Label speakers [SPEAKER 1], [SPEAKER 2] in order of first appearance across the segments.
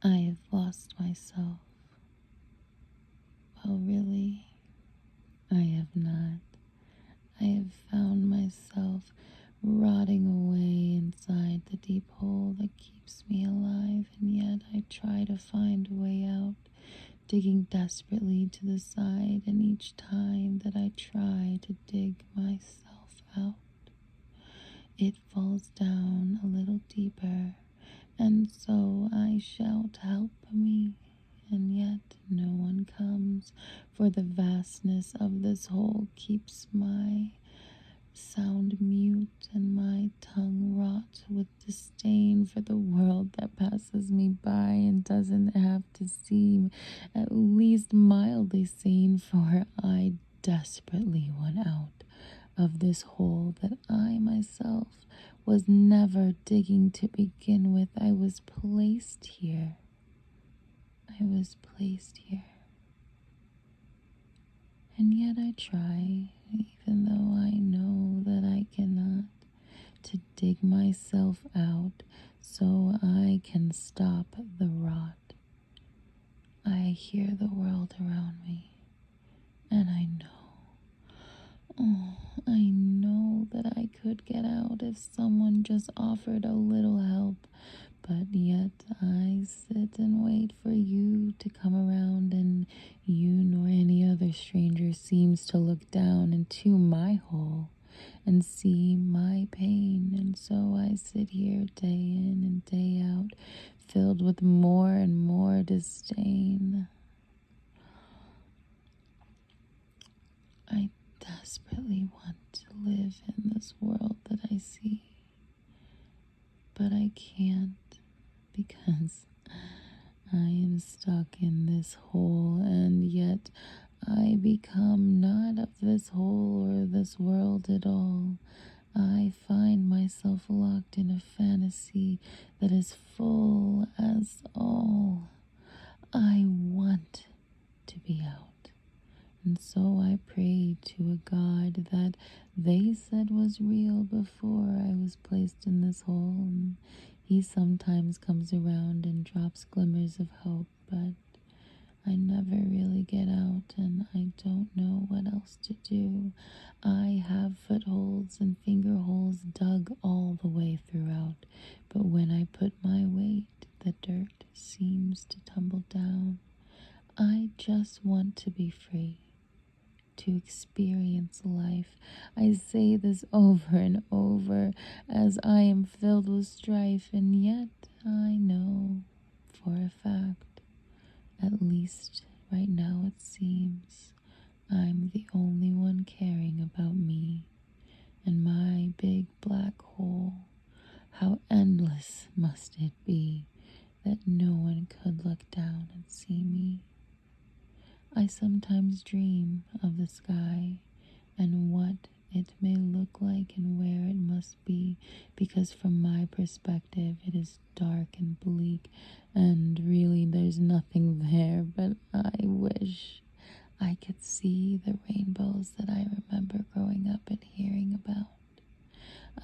[SPEAKER 1] I have lost myself. Well, really, I have not. I have found myself rotting away inside the deep hole that keeps me alive, and yet I try to find a way out, digging desperately to the side, and each time that I try to dig myself out, it falls down a little deeper, and so I shout, "Help me!" And yet no one comes, for the vastness of this hole keeps my sound mute, and my tongue rot with disdain for the world that passes me by and doesn't have to seem at least mildly sane, for I desperately want out of this hole that I myself was never digging to begin with. I was placed here. I was placed here. And yet I try, even though I know that I cannot, to dig myself out so I can stop the rot. I hear the world around me, and I know that I could get out if someone just offered a little help. But yet I sit and wait for you to come around, and you nor any other stranger seems to look down into my hole and see my pain. And so I sit here day in and day out, filled with more and more disdain. I desperately want to live in this world that I see, but I can't, because I am stuck in this hole, and yet I become not of this hole or this world at all. I find myself locked in a fantasy that is full as all. I want to be out, and so I pray to a God that they said was real before I was placed in this hole, and he sometimes comes around and drops glimmers of hope, but I never really get out, and I don't know what else to do. I have footholds and finger holes dug all the way throughout, but when I put my weight, the dirt seems to tumble down. I just want to be free, to experience life. I say this over and over as I am filled with strife, and yet I know for a fact, at least right now it seems, I'm the only one caring about me and my big black hole. How endless must it be that no one could look down and see me? I sometimes dream of the sky and what it may look like and where it must be, because from my perspective it is dark and bleak, and really there's nothing there. But I wish I could see the rainbows that I remember growing up and hearing about.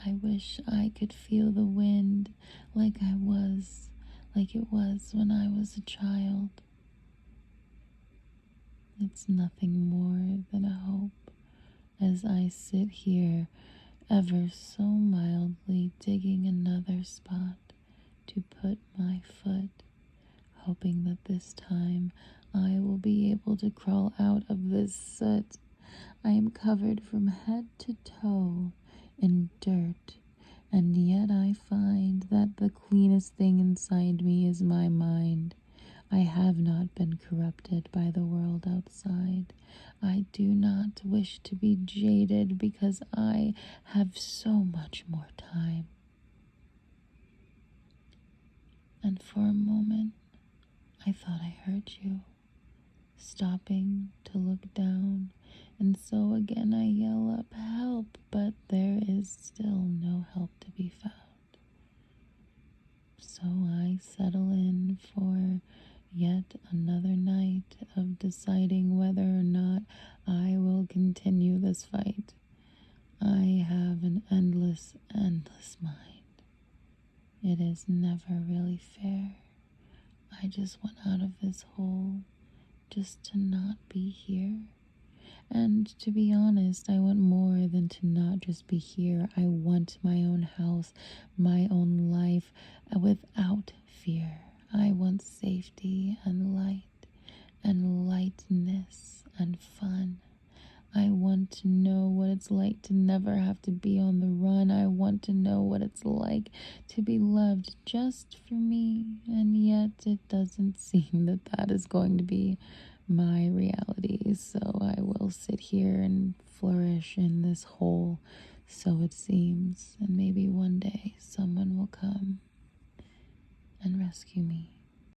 [SPEAKER 1] I wish I could feel the wind like it was when I was a child. It's nothing more than a hope as I sit here ever so mildly digging another spot to put my foot, hoping that this time I will be able to crawl out of this soot. I am covered from head to toe in dirt, and yet I find that the cleanest thing inside me is my mind. I have not been corrupted by the world outside. I do not wish to be jaded because I have so much more time. And for a moment, I thought I heard you, stopping to look down, and so again I yell up, "Help!" but there is still no help to be found. So I settle in for yet another night of deciding whether or not I will continue this fight. I have an endless, endless mind. It is never really fair. I just want out of this hole just to not be here. And to be honest, I want more than to not just be here. I want my own house, my own life without fear. I want safety and light and lightness and fun. I want to know what it's like to never have to be on the run. I want to know what it's like to be loved just for me. And yet it doesn't seem that that is going to be my reality. So I will sit here and flourish in this hole, so it seems. And maybe one day someone will come and rescue me.